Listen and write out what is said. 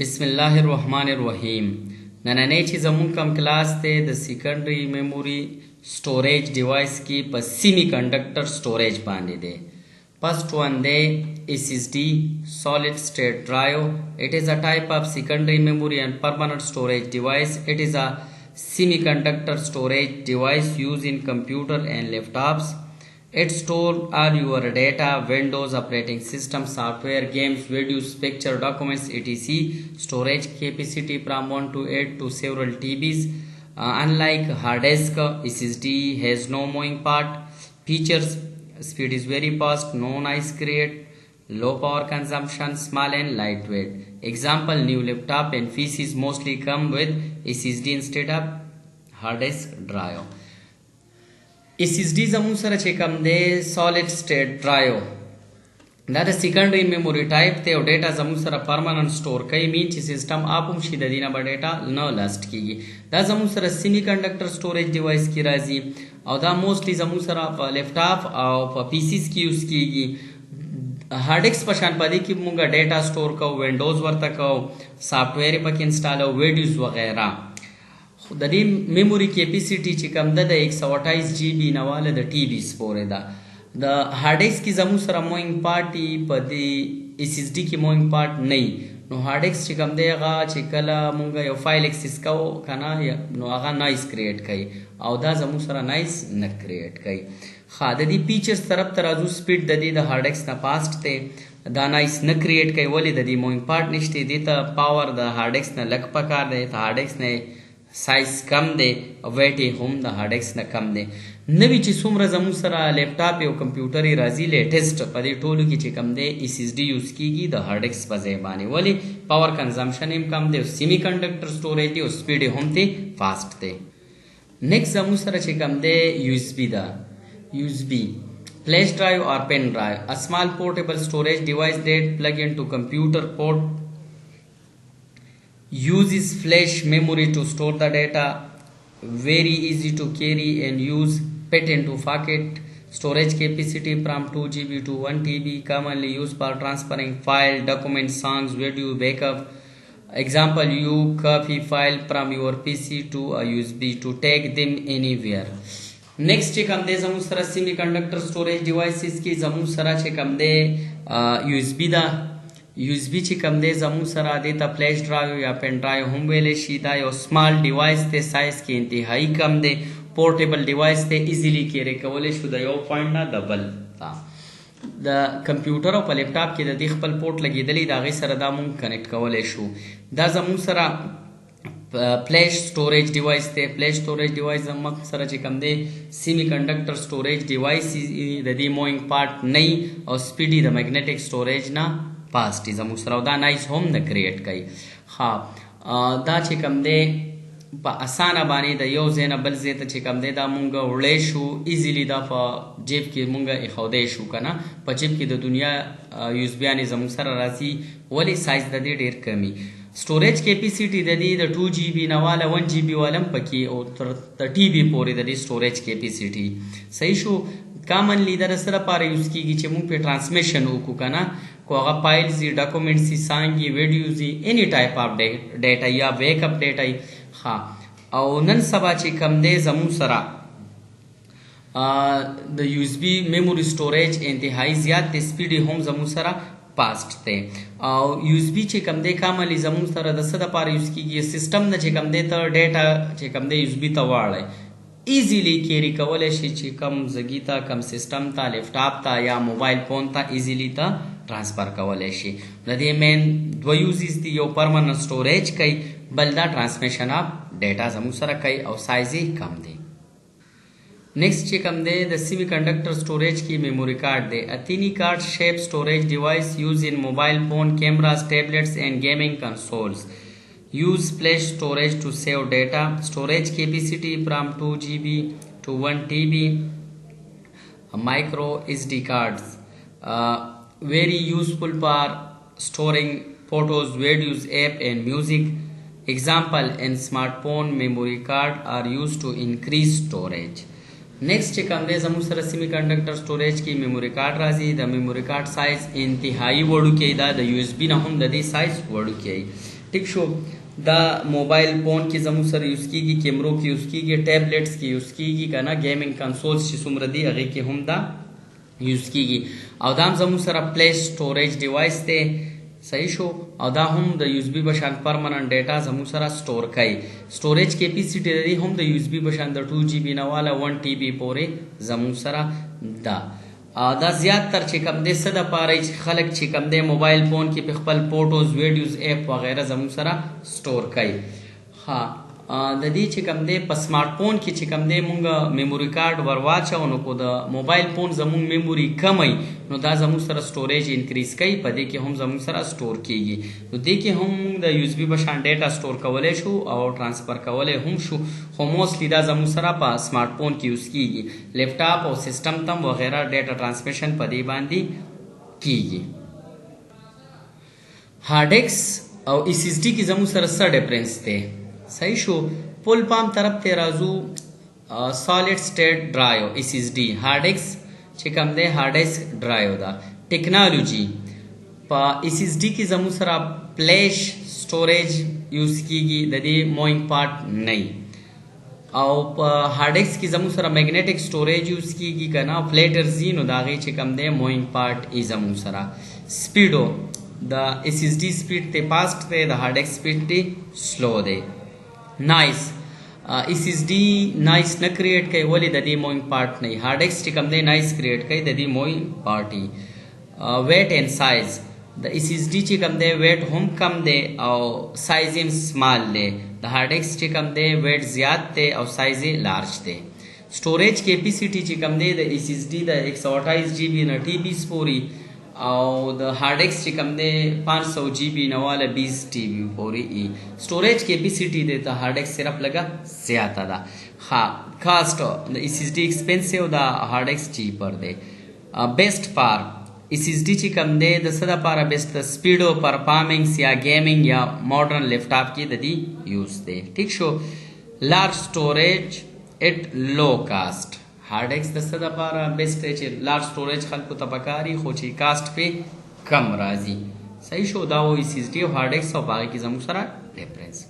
बिस्मिल्लाहिर्रहमानिर्रहीम। नन्हे چې زمون کم کلاس ته د سیکنډري میموري storage device की पर सेमी कंडक्टर स्टोरेज बांधे दे। First one they SSD solid state drive. It is a type of secondary memory and permanent storage device. It is a semiconductor storage device used in computer and laptops. It stores all your data, Windows operating system, software, games, videos, picture, documents, etc. Storage capacity from 1 to 8 to several TBs. Unlike hard disk, SSD has no moving part. Features: speed is very fast, no noise create, low power consumption, small and lightweight. Example: new laptop and PCs mostly come with SSD instead of hard disk drive. SSD زمون سره چې کوم دی solid state drive دا د سیکنډري میموري ټایپ ته او ډیټا زمون سره پرمننت سٹور کوي مین چې سیستم اپم شي د دینه به ډیټا نه لاست کیږي. دا زمون سره سیمی کنډکټر سټوریج ډیوایس کی راځي او دا موستلی زمون سره په لیپټاپ او په پی سیز کې یوز کیږي. هارد ډیسک په شان پدې کې مونږه ډیټا سٹور کوو، وینډوز ورته کوو، سافټویر پکې انسټال او ویډیوز وغیرہ. د دې میموري کیپیسټي چې کم ده د 128 جی بی نواله د ټي بي سپورې ده. د هارد ډیسک کې زموږ سره موینګ پارټي په دې اس اس ډي کې موینګ پارټ نه نو هارد ډیسک چې کم دی هغه چې کله مونږ یو فایل اکسس کوو کنه نو هغه نایس کریټ کوي او دا زموږ سره نایس نه کریټ کوي. ښه د دې فیچرز طرف ته راځو. سپیډ د دې د هارد ډیسک نه فاسټ دی، دا نایس نه کریټ کوي ولې د دې موینګ پارټ نشته. دې ته پاور د هارد ډیسک نه لږ پکار دی، د هارد ډیسک نه سایز کم دی او ویټ یې هم د هارد ډیسک نه کم دی. نوی چې څومره زموږ سره لیپټاپ او کمپیوټر یې راځي لیټیسټ په دې ټولو کې چې کم دی اس اس ډي یوز کیږي د هارد ډیسک په ځای باندې ولې پاور کنزمپشن یې کم دی او سیمی کنډکټر سټوریج دی او سپیډ یې هم دی فاسټ دی. نیکسټ زموږ سره چې کم دی یو اس بي ده. یو اس بي flash drive or pen drive, a small portable storage device that plug into computer port, uses flash memory to store the data, very easy to carry and use, fit into pocket, storage capacity from 2 GB to 1 TB, commonly used for transferring file, documents, songs, video, backup. Example: you copy file from your PC to a USB to take them anywhere. Next چې کوم دی زموږ سره سیمی کنډکټر سټوریج ډیوایسز کې زموږ سره چې کوم دی یو اس بي ده. یو اس بي چې کوم دی زموږ سره دی ته فلیش ډرایو یا پن ډرایو هم ویلی شي. دا یو سمال ډیوایس دی، سایز کې انتهایی کم دی، پورټیبل ډیوایس دی، ایزیلی کیری کولی شو د یو پوینټ نه د بل ته. د کمپیوټر او په لیپټاپ کې د دې خپل پورټ لګېدلی د هغې سره دا مونږ کنیکټ کولی شو. دا زموږ سره فلیش سټوریج ډیوایس دی. فلیش سټوریج ډیوایس زموږ سره چې کوم دی سیمی کنډکټر سټوریج ډیوایس د دې موینګ پارټ نه او سپیډي د میګنیټک سټوریج نه فاسټ دی زموږ سره او دا نایس هم نه کریټ کوي. ښه دا چې کوم دی په اسانه باندې د یو ځای نه بل ځای ته چې کوم دی دا مونږ وړی شو ایزیلی دا په جیب کې مونږ ایښودی شو که نه. په جیب کې د دنیا یوز بیانې زموږ سره راځي ولې سایز د دې ډېر کمی. سټوریج کیپیسټي د دې د 2 جی بی نه واله 1 جی بی والم پکې او تر ټي بي پورې د دې سټوریج کیپیسټي صحیح شو. کامنلی د سره لپاره یوز کیږي چې موږ په ټرانسمیشن وکړو که نه کو هغه فایلز وي، ډاکومنټس وي، سانګ وي، ویډیوز وي، اني ټایپ اف ډیټا یا بیک اپ ډیټا وي. ښه او نن سبا چې کوم دی زموږ سره د یو اس بي میموري سټوریج انتهایی زیات دی، سپیډ هم زموږ سره فاسټ دی. او یو اس بي چې کوم دی کامنلی زموږ سره د څه دپاره یوز کیږي سیسټم نه چې کوم دی ته ډیټا چې کوم دی یو اس بي ته واړی ایزیلی کیری کولی شي چې کم زګي ته کم سیسټم ته لیپټاپ ته یا موبایل فون ته ایزیلی ته ټرانسفر کولی شي. د دې مین دوه یوزز دي، یو پرمننت سټوریج کوي، بل دا ټرانسمیشن اف ډیټا زموږ سره کوي او سایز یې کم دی. نیکسٹ چې کوم دی د سیمی کنډکټر سټوریج کې میموري کارډ دی. ا تینی کارډ شیپ سټوریج ډیوایس یوز ان موبایل فون، کیمراز، ټیبلټس اینڈ گیمنگ کنسولز. Use flash storage to save data. Storage capacity from 2 GB to 1 TB. Micro SD cards. Very useful for storing photos, videos, app and music. Example: in smartphone memory card are used to increase storage. Next چې کوم دی زموږ سره سیمی کنډکټر سټوریج کې میموري کارډ راځي. د میموري کارډ سایز انتهایی وړوکی دا د یو اس بي نه هم د دې سایز وړوکی. ټیک شو. دا موبایل فون کې زموږ سره یوز کیږي، کیمرو کې یوز کیږي، ټیبلیټس کې یوز کیږي کنه، گیمینګ کنسولز چې څومره دي هغه کې هم دا یوز کیږي. او دا هم زموږ سره پلی سټوریج ډیوایس دی. صحیح شو. او دا هم د یو اس بي بشان پرمننت ډیټا زموږ سره سٹور کوي. سټوریج کیپیسټي لري هم د یو اس بي بشان د 2 جی بي نه والا 1 ټي بي پورې زموږ سره دا. دا زیات تر چې کم دې صد پاره چې خلک چې کم دې موبایل فون کې په خپل فوټوز ویډیوز اپ وغیرہ زموږ سره سٹور کوي. ها د دې چې کم دې په سمارټ فون کې چې کم دې مونږ میموري کارت ورواچو نو کو د موبایل فون زموږ میموري کمای نو دا زموږ سره سټوریج انکریز کوي، په دې کې هم زموږ سره سٹور کیږي. نو دې کې هم د یو اس بي بشان ډیټا سٹور کولای شو او ترانسفر کولای هم شو، خو موستلی دا زموږ سره په سمارټ فون کې یوز کیږي. لیپټاپ او سیستم تم وغیرہ ډیټا ټرانسمیشن په دې باندې کیږي. هارد ډیسک او اس اس ډي کې زموږ سره څه ډیفرنس دی؟ صحیح شو. فل پام طرف ته راځو. سالډ سټیټ ډرایو اس اس ډي هارد ډیسک چې کوم دی هارد ډیسک ډرایو دا. ټیکنالوژي په اس اس ډي کې زموږ سره فلیش سټوریج یوز کیږي، د دې موینګ پارت نه. او په هارد ډیسک کې زموږ سره میګنیټک سټوریج یوز کیږي کنه، فلیټر زینو دا غي چې کوم دی موینګ پارت ای زموږ سره. سپیډو د اس اس ډي سپیډ ته فاست دی، د هارد ډیسک سپیډ ته سلو دی. نایس اس اس ډي نایس نه کریټ کوي، ولې د دې موینګ پارت نه. هارد ډیسک چې کوم دی نایس کریټ کوي، د دې موینګ پارت ای. ویټ اینڈ سایز د اس اس ډي چې کوم دی ویټ هم کم دی او سایز هم سمال دی. د هارد ډیسک چې کوم دی ویټ زیات دی او سایز یې لارج دی. سټوریج کیپیسټي چې کوم دی د اس اس ډي د 128 جی بي نه ټي بي پورې او د هارد ډیسک چې کوم دی 500 جی بي نه والا 20 ټي بي پورې ای. سټوریج کیپیسټي د هارد ډیسک صرف لګه زیاته ده. ها کاست د اس اس ډي ایکسپنسیو دا هارد ډیسک چیپر دی. بیسټ فار اس اس ډي چې کوم دی د صدا لپاره بیسټ سپیډو پرفارمنس یا گیمینګ یا ماډرن لیپټاپ کې د دې یوز دی. ٹھیک شو. لارج سټوریج اټ لو کاست هارد ډیسک د صدا لپاره بیسټ دی چې لارج سټوریج خلکو ته پکاري خو چې کاست په کم راځي. صحیح شو. دا و اس اس ډي او هارد ډیسک او باقي کې زموږ سره ډیفرنس.